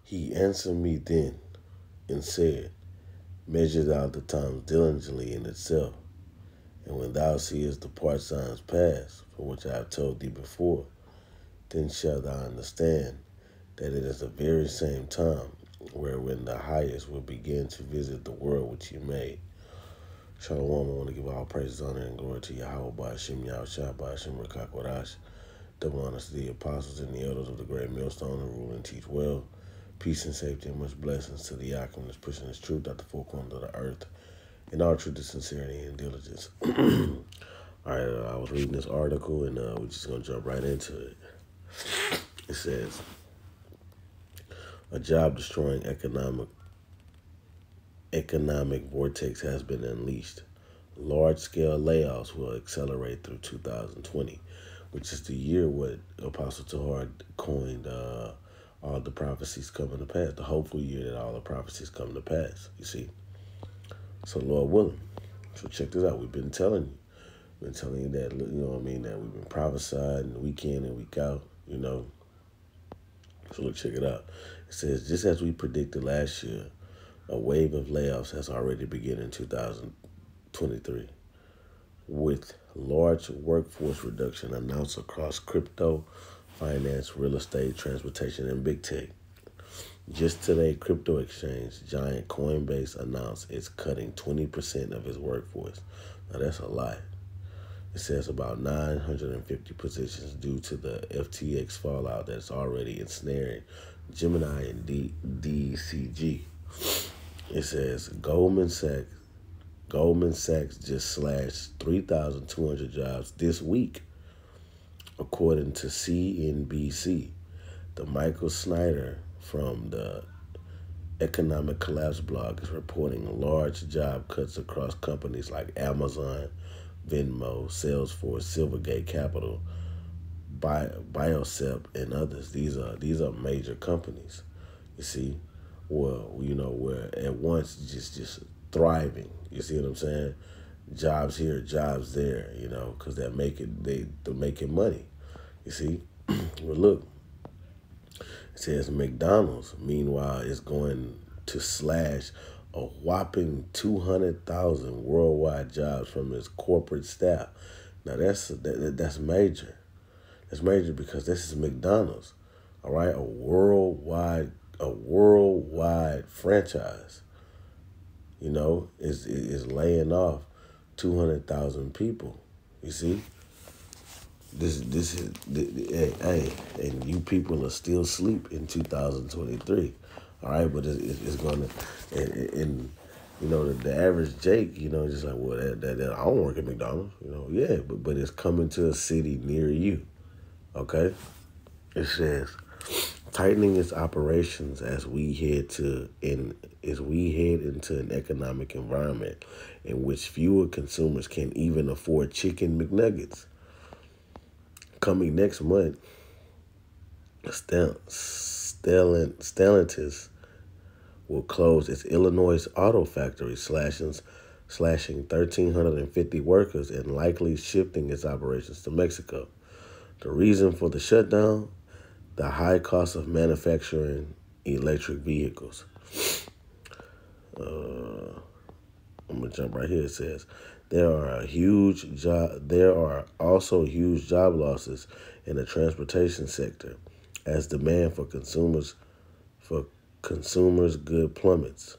He answered me then and said, Measure thou the times diligently in itself, and when thou seest the part signs pass, for which I have told thee before, then shalt thou understand that it is the very same time wherein the highest will begin to visit the world which he made. Shalom, I want to give all praises, honor, and glory to Yahweh, Ba'ashem, Yahushua, Ba'ashem, Rekakwadash. Double honors to the apostles and the elders of the great millstone who rule and teach well. Peace and safety and much blessings to the Yakim that's pushing his truth out the four corners of the earth. And all truth is sincerity and diligence. All right, I was reading this article, and we're just going to jump right into it. It says, a job-destroying economic vortex has been unleashed. Large-scale layoffs will accelerate through 2020, which is the year what Apostle Tahar coined all the prophecies coming to pass, the hopeful year that all the prophecies come to pass, you see. So Lord willing. So check this out. We've been telling you. Been telling you that, you know what I mean, that we've been prophesying week in and week out, you know. So look, check it out. It says, just as we predicted last year, a wave of layoffs has already begun in 2023, with large workforce reduction announced across crypto, finance, real estate, transportation, and big tech. Just today, crypto exchange giant Coinbase announced it's cutting 20% of its workforce. Now, that's a lot. It says about 950 positions due to the FTX fallout that's already ensnaring Gemini and DCG. It says Goldman Sachs just slashed 3,200 jobs this week, according to CNBC. The Michael Snyder from the Economic Collapse blog is reporting large job cuts across companies like Amazon, Venmo, Salesforce, Silvergate Capital, Biosep, and others. These are major companies, you see. Well, you know, where at once just thriving. You see what I'm saying? Jobs here, jobs there, you know, because they're making money. You see? Well, look, it says McDonald's, meanwhile, is going to slash a whopping 200,000 worldwide jobs from its corporate staff. Now that's major. That's major because this is McDonald's, all right, a worldwide franchise. You know, is laying off 200,000 people. You see, this is hey, and you people are still asleep in 2023. All right, but it's going to, and you know, the average Jake, you know, just like, well, that I don't work at McDonald's, you know, yeah, but it's coming to a city near you, okay? It says, tightening its operations as we head into an economic environment in which fewer consumers can even afford chicken McNuggets. Coming next month, Stellantis will close its Illinois auto factory, slashing 1,350 workers and likely shifting its operations to Mexico. The reason for the shutdown? The high cost of manufacturing electric vehicles. I'm gonna jump right here. It says there are also huge job losses in the transportation sector as demand for consumers good plummets.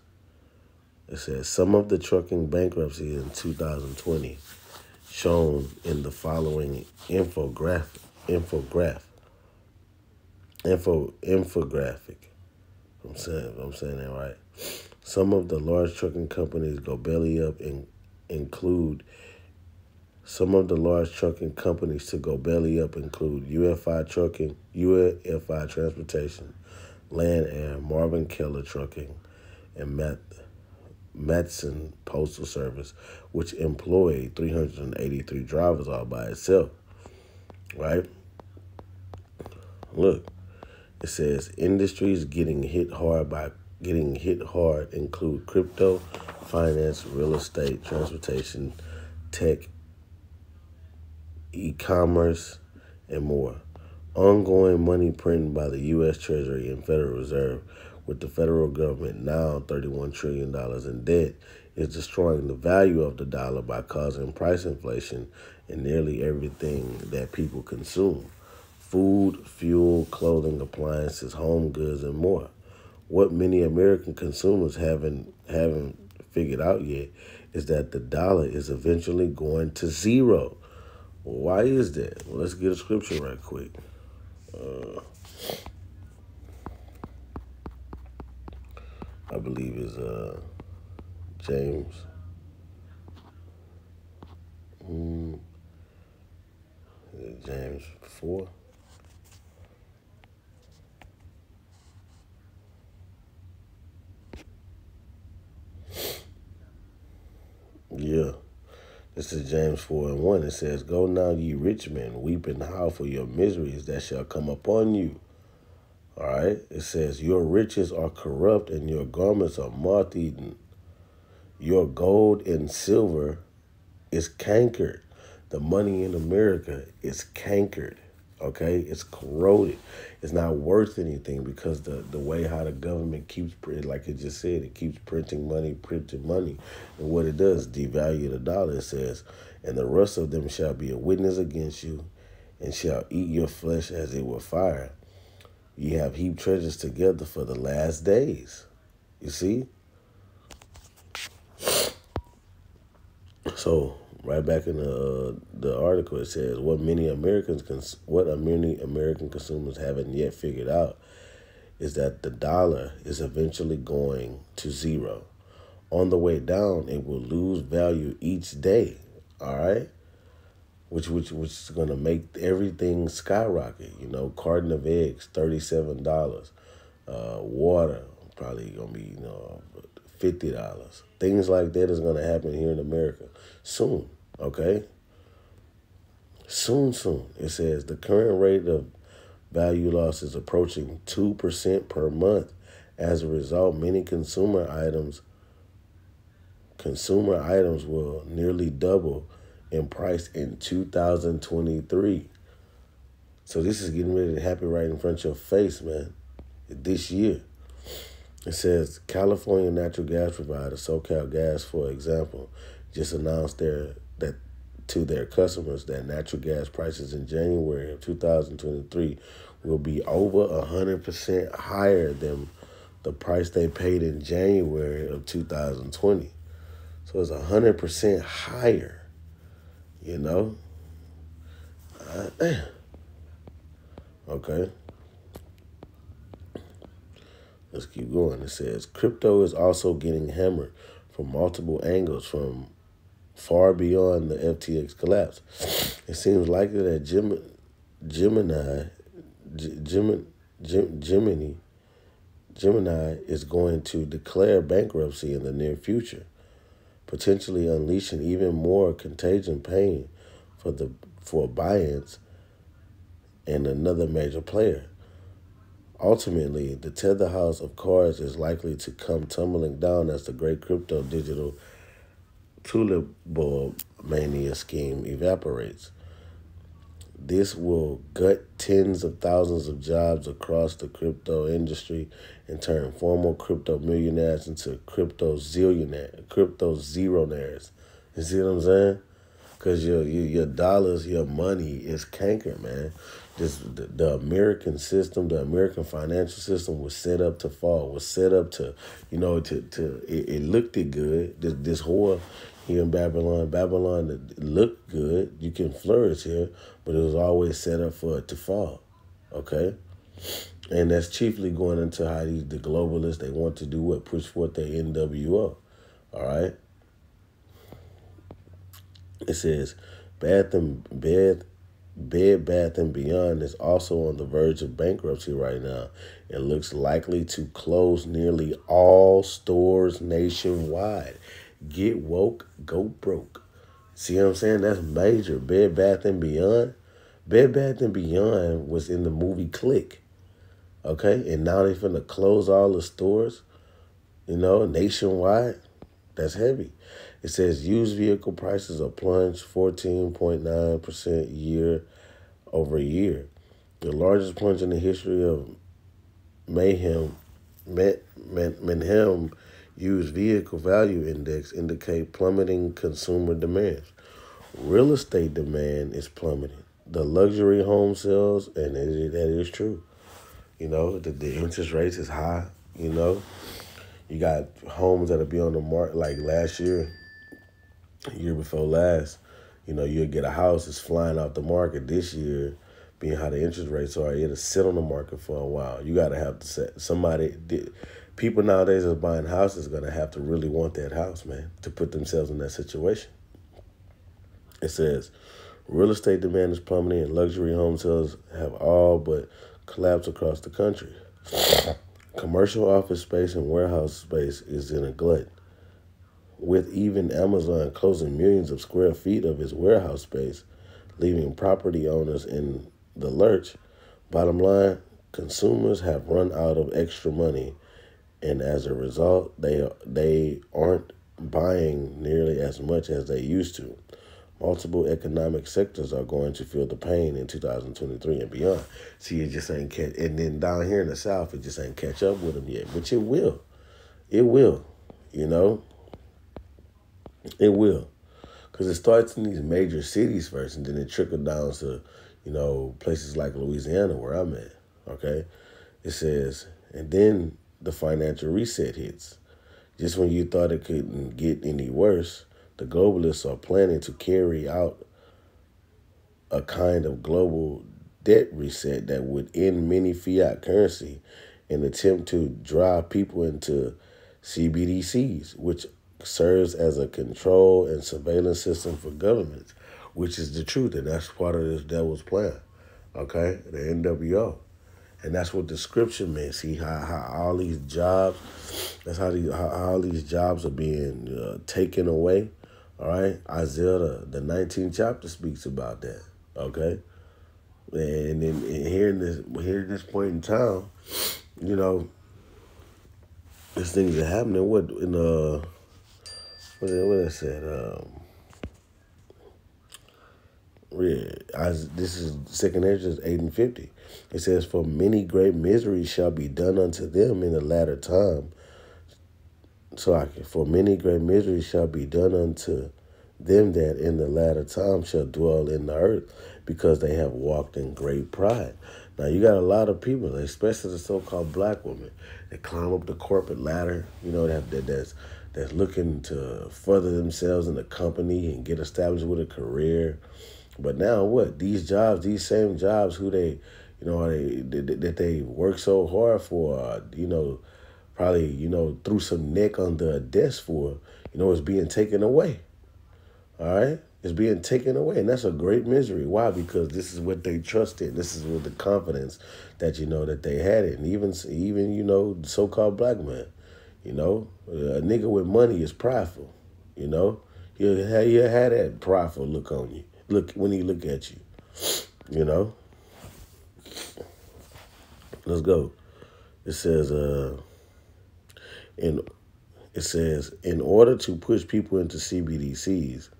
It says some of the trucking bankruptcies in 2020 shown in the following infographic. I'm saying that right. Some of the large trucking companies go belly up and include UFI Trucking, UFI Transportation, Land Air, Marvin Keller Trucking, and Matson Postal Service, which employed 383 drivers all by itself. Right? Look, it says industries getting hit hard include crypto, finance, real estate, transportation, tech, e-commerce, and more. Ongoing money printing by the U.S. Treasury and Federal Reserve with the federal government now $31 trillion in debt, is destroying the value of the dollar by causing price inflation in nearly everything that people consume: food, fuel, clothing, appliances, home goods, and more. What many American consumers haven't figured out yet is that the dollar is eventually going to zero. Well, why is that? Well, let's get a scripture right quick. I believe is James. James 4. Yeah. This is James 4 and 1. It says, "Go now, ye rich men, weep and howl for your miseries that shall come upon you." All right. It says, "Your riches are corrupt and your garments are moth eaten. Your gold and silver is cankered." The money in America is cankered. Okay, it's corroded. It's not worth anything because the way how the government keeps, like it just said, it keeps printing money. And what it does, devalue the dollar. It says, "And the rest of them shall be a witness against you, and shall eat your flesh as it were fire. Ye have heaped treasures together for the last days." You see? So right back in the article, it says what many American consumers haven't yet figured out is that the dollar is eventually going to zero. On the way down, it will lose value each day. All right, which is going to make everything skyrocket. You know, carton of eggs $37, water probably going to be $50. Things like that is going to happen here in America soon. Okay, soon. It says the current rate of value loss is approaching 2% per month. As a result, many consumer items will nearly double in price in 2023. So this is getting ready to happen right in front of your face, man. This year. It says California natural gas provider SoCal Gas, for example, just announced to their customers that natural gas prices in January of 2023 will be over 100% higher than the price they paid in January of 2020. So it's 100% higher, you know? Okay. Let's keep going. It says crypto is also getting hammered from multiple angles from far beyond the FTX collapse. It seems likely that Gemini is going to declare bankruptcy in the near future, potentially unleashing even more contagion pain for Binance and another major player. Ultimately, the Tether house of cards is likely to come tumbling down as the great crypto digital tulip bulb mania scheme evaporates. This will gut tens of thousands of jobs across the crypto industry and turn former crypto millionaires into crypto zeronaires. You see what I'm saying? Because your dollars, your money is cankered, man. The American system, the American financial system was set up to fall, was set up to, it looked good. This whore here in Babylon, it looked good. You can flourish here, but it was always set up for it to fall, okay? And that's chiefly going into how the globalists, they want to do what? Push forth their NWO, all right? It says, Bed Bath & Beyond is also on the verge of bankruptcy right now and looks likely to close nearly all stores nationwide. Get woke, go broke. See what I'm saying? That's major. Bed Bath & Beyond. Bed Bath & Beyond was in the movie Click. Okay? And now they're finna close all the stores, nationwide. That's heavy. It says used vehicle prices are plunged 14.9% year over year. The largest plunge in the history of mayhem Manheim used vehicle value index indicate plummeting consumer demands. Real estate demand is plummeting. The luxury home sales, and that is true. The interest rates is high. You got homes that'll be on the market like last year, year before last. You'll get a house that's flying off the market this year, being how the interest rates are. It'll sit on the market for a while. You got to have to set somebody. People nowadays that's buying houses are gonna have to really want that house, man, to put themselves in that situation. It says real estate demand is plummeting and luxury home sales have all but collapsed across the country. Commercial office space and warehouse space is in a glut, with even Amazon closing millions of square feet of its warehouse space, leaving property owners in the lurch. Bottom line, consumers have run out of extra money, and as a result, they aren't buying nearly as much as they used to. Multiple economic sectors are going to feel the pain in 2023 and beyond. See, it just ain't catch, and then down here in the South, it just ain't catch up with them yet, which it will. It will, It will. Because it starts in these major cities first, and then it trickles down to, places like Louisiana where I'm at, okay? It says, and then the financial reset hits. Just when you thought it couldn't get any worse, the globalists are planning to carry out a kind of global debt reset that would end many fiat currency and attempt to drive people into CBDCs, which serves as a control and surveillance system for governments, which is the truth, and that's part of this devil's plan, okay? The NWO. And that's what the scripture meant. See how all these jobs, that's how all these jobs are being taken away. All right, Isaiah the 19th chapter speaks about that. Okay, and then here in this point in time, these things are happening. What I said? This is 2 Ezra 8:50. It says, "For many great miseries shall be done unto them in the latter time." For many great miseries shall be done unto them that in the latter time shall dwell in the earth, because they have walked in great pride. Now you got a lot of people, especially the so-called black women, that climb up the corporate ladder. That's looking to further themselves in the company and get established with a career. But now what? These jobs, these same jobs, who they, that they work so hard for, probably, threw some neck under a desk for, is being taken away. All right? It's being taken away, and that's a great misery. Why? Because this is what they trusted. This is with the confidence that, that they had it. And even so-called black man, a nigga with money is prideful, He'll have that prideful look on you. Look, when he look at you, Let's go. It says, in order to push people into CBDCs,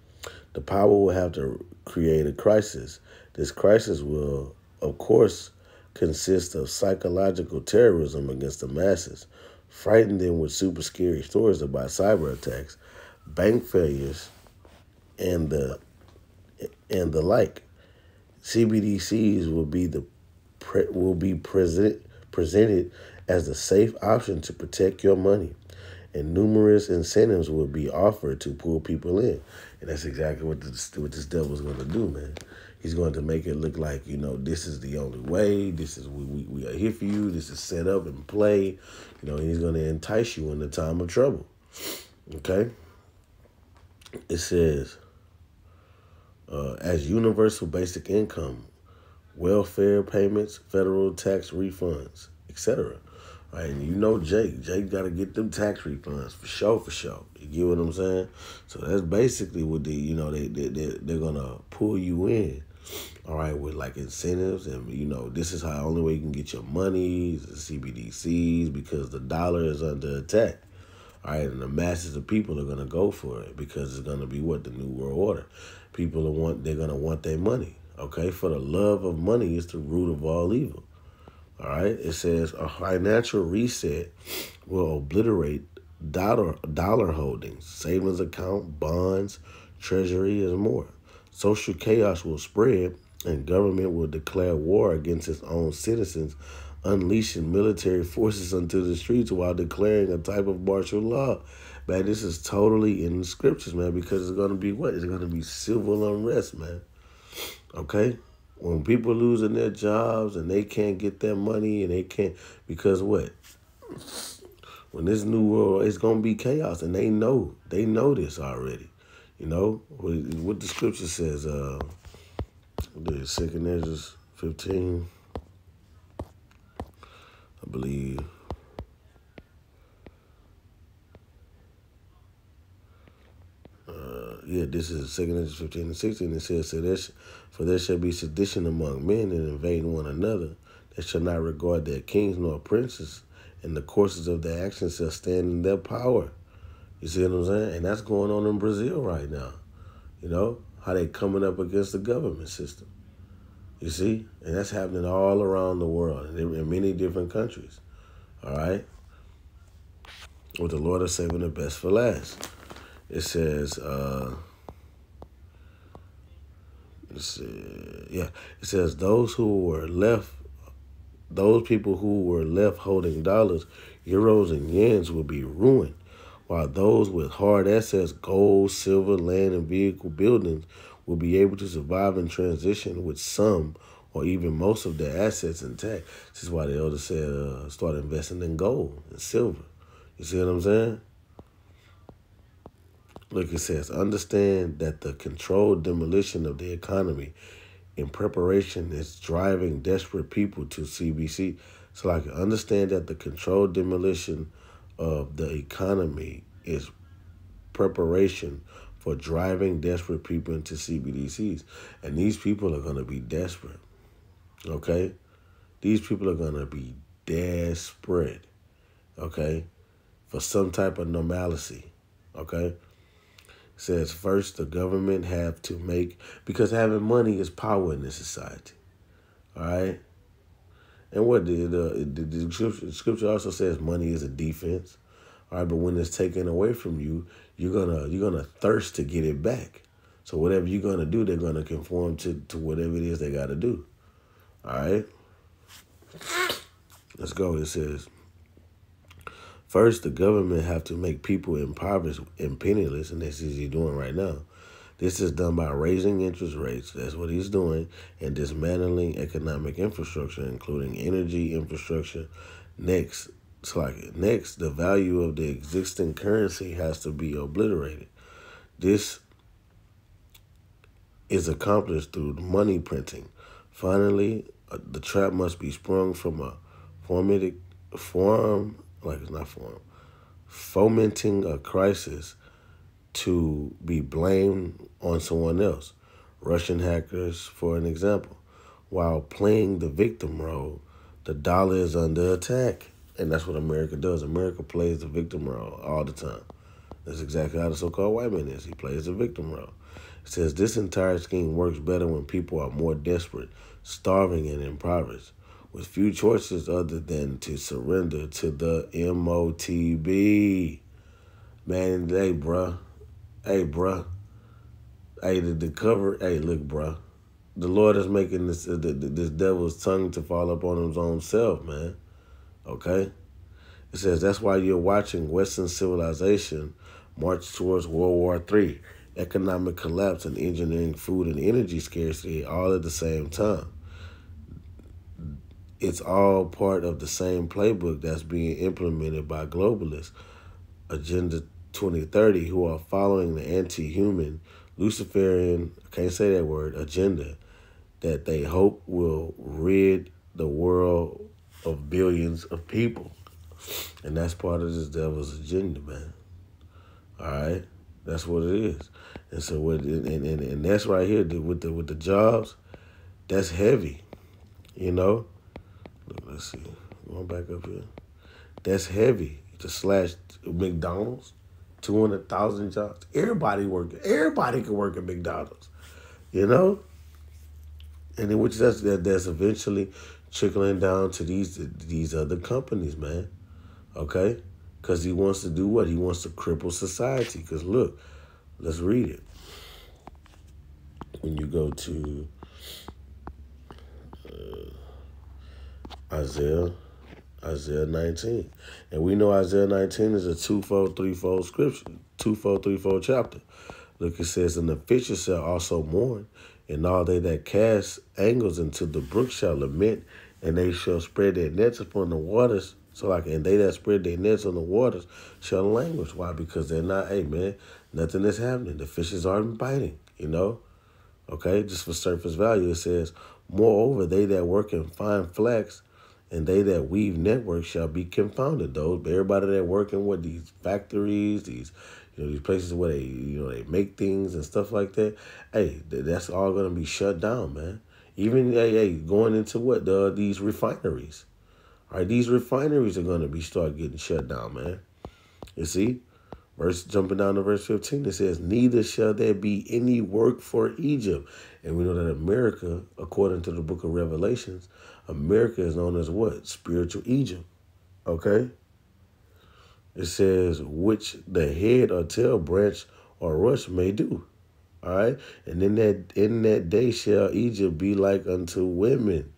the power will have to create a crisis. This crisis will, of course, consist of psychological terrorism against the masses, frighten them with super scary stories about cyber attacks, bank failures, and the like. CBDCs will be presented as the safe option to protect your money, and numerous incentives will be offered to pull people in. And that's exactly what this devil's going to do, man. He's going to make it look like, this is the only way. This is we are here for you. This is set up and play. He's going to entice you in the time of trouble. Okay? It says, as universal basic income, welfare payments, federal tax refunds, etc. Right, and Jake got to get them tax refunds for sure. You get what I'm saying? So that's basically what they're gonna pull you in. All right, with like incentives, and this is how only way you can get your money is the CBDCs, because the dollar is under attack. All right, and the masses of people are gonna go for it because it's gonna be the new world order. They're gonna want their money. Okay, for the love of money is the root of all evil. All right. It says a financial reset will obliterate dollar holdings, savings account, bonds, treasury, and more. Social chaos will spread, and government will declare war against its own citizens, unleashing military forces onto the streets while declaring a type of martial law. Man, this is totally in the scriptures, man, because it's going to be what? It's going to be civil unrest, man. Okay? When people losing their jobs and they can't get their money and they can't, because what? When this new world, it's gonna be chaos, and they know this already. You know what the scripture says. The 2nd Ezra 15, I believe. This is 2nd Ezra 15 and 16. It says, "For there shall be sedition among men and invading one another. They shall not regard their kings nor princes, and the courses of their actions shall stand in their power." You see what I'm saying? And that's going on in Brazil right now. You know, how they coming up against the government system. You see? And that's happening all around the world in many different countries. All right? With the Lord is saving the best for last. It says, it says those people who were left holding dollars, euros, and yens will be ruined, while those with hard assets, gold, silver, land, and vehicle buildings will be able to survive and transition with some or even most of their assets intact. This is why the elder said start investing in gold and silver. You see what I'm saying? Look, it says, understand that the controlled demolition of the economy in preparation is driving desperate people to CBC. So like, understand that the controlled demolition of the economy is preparation for driving desperate people into CBDCs. And these people are going to be desperate. Okay? These people are going to be desperate. Okay? For some type of normalcy. Okay? Says first the government have to make, because having money is power in this society. All right? And what the scripture also says money is a defense. All right, but when it's taken away from you, you're gonna thirst to get it back. So whatever you're gonna do, they're gonna conform to whatever it is they gotta do. All right? Let's go. It says first, the government have to make people impoverished and penniless, and this is he's doing right now. This is done by raising interest rates. That's what he's doing, and dismantling economic infrastructure, including energy infrastructure. Next, the value of the existing currency has to be obliterated. This is accomplished through money printing. Finally, the trap must be sprung from a fomenting a crisis to be blamed on someone else. Russian hackers, for an example. While playing the victim role, the dollar is under attack. And that's what America does. America plays the victim role all the time. That's exactly how the so-called white man is. He plays the victim role. It says this entire scheme works better when people are more desperate, starving, and impoverished, with few choices other than to surrender to the MOTB. Man, hey, bruh. Hey, the cover. Hey, look, bruh. The Lord is making this devil's tongue to fall upon his own self, man. Okay? It says that's why you're watching Western civilization march towards World War III, economic collapse, and engineering food and energy scarcity all at the same time. It's all part of the same playbook that's being implemented by globalists, Agenda 2030, who are following the anti-human, Luciferian, I can't say that word, agenda that they hope will rid the world of billions of people. And that's part of this devil's agenda, man. All right? That's what it is. And so and that's right here with the jobs, that's heavy. You know? Look, let's see. Going back up here. That's heavy. To slash McDonald's, 200,000 jobs. Everybody can work at McDonald's. You know? And then that's eventually trickling down to these other companies, man. Okay? Because he wants to do what? He wants to cripple society. Because look, let's read it. When you go to Isaiah 19. And we know Isaiah 19 is a twofold, threefold scripture, twofold, threefold chapter. Look, it says, and the fishes shall also mourn, and all they that cast angles into the brook shall lament, and they shall spread their nets upon the waters. So and they that spread their nets on the waters shall languish. Why? Because they're not, hey man, nothing is happening. The fishes aren't biting, Okay, just for surface value, it says, moreover, they that work in fine flax and they that weave networks shall be confounded. Everybody that work in these factories, these places where they make things and stuff like that. Hey, that's all gonna be shut down, man. Even going into these refineries. All right, these refineries are gonna start getting shut down, man. You see, jumping down to verse 15, it says, neither shall there be any work for Egypt. And we know that America, according to the book of Revelations, America is known as what? Spiritual Egypt. Okay? It says, which the head or tail branch or rush may do. All right? And in that day shall Egypt be like unto women,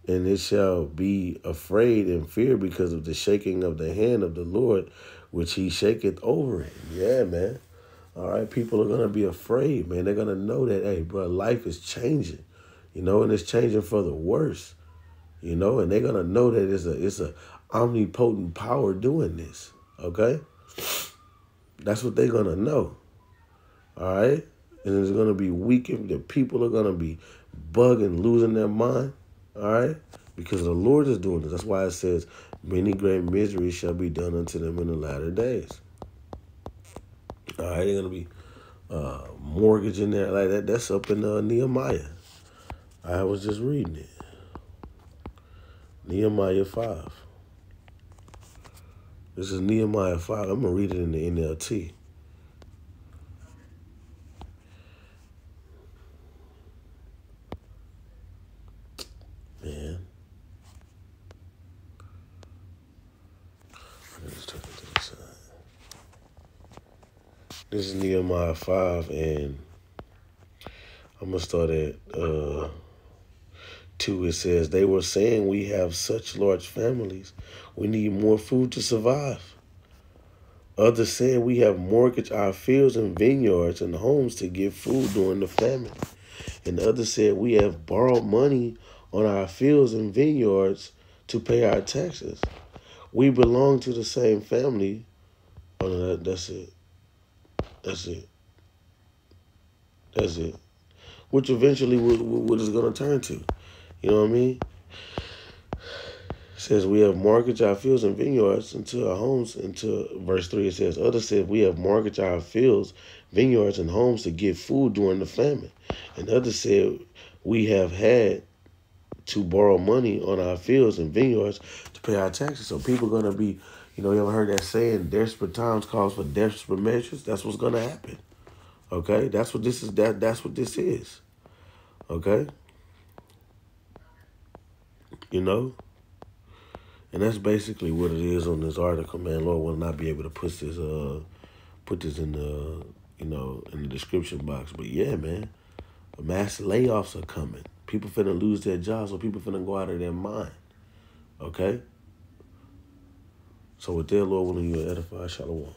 and it shall be afraid and fear because of the shaking of the hand of the Lord, which he shaketh over it. Yeah, man. All right, people are going to be afraid, man. They're going to know that, hey, bro, life is changing, and it's changing for the worse, and they're going to know that it's a omnipotent power doing this, okay? That's what they're going to know, all right? And it's going to be weakened. The people are going to be bugging, losing their mind, all right? Because the Lord is doing this. That's why it says, many great miseries shall be done unto them in the latter days. All right, they're going to be mortgage in there like that. That's up in Nehemiah. I was just reading it. Nehemiah 5. This is Nehemiah 5. I'm going to read it in the NLT. Man. Let's take it to the side. This is Nehemiah 5, and I'm going to start at 2. It says, they were saying, we have such large families, we need more food to survive. Others said, we have mortgaged our fields and vineyards and homes to get food during the famine. And others said, we have borrowed money on our fields and vineyards to pay our taxes. We belong to the same family. Oh, no, that's it. That's it. That's it. Which eventually what it's going to turn to. You know what I mean? It says we have mortgaged our fields and vineyards into our homes. Into verse 3, it says, others said we have mortgaged our fields, vineyards, and homes to get food during the famine. And others said we have had to borrow money on our fields and vineyards to pay our taxes. So people are going to be, you ever heard that saying, desperate times calls for desperate measures? That's what's going to happen. Okay? That's what this is. That's what this is. Okay? And that's basically what it is on this article, man. Lord will not be able to put this in the in the description box. But yeah, man, mass layoffs are coming. People finna lose their jobs, so people finna go out of their mind. Okay? So with that, Lord willing, you edify. Shalom.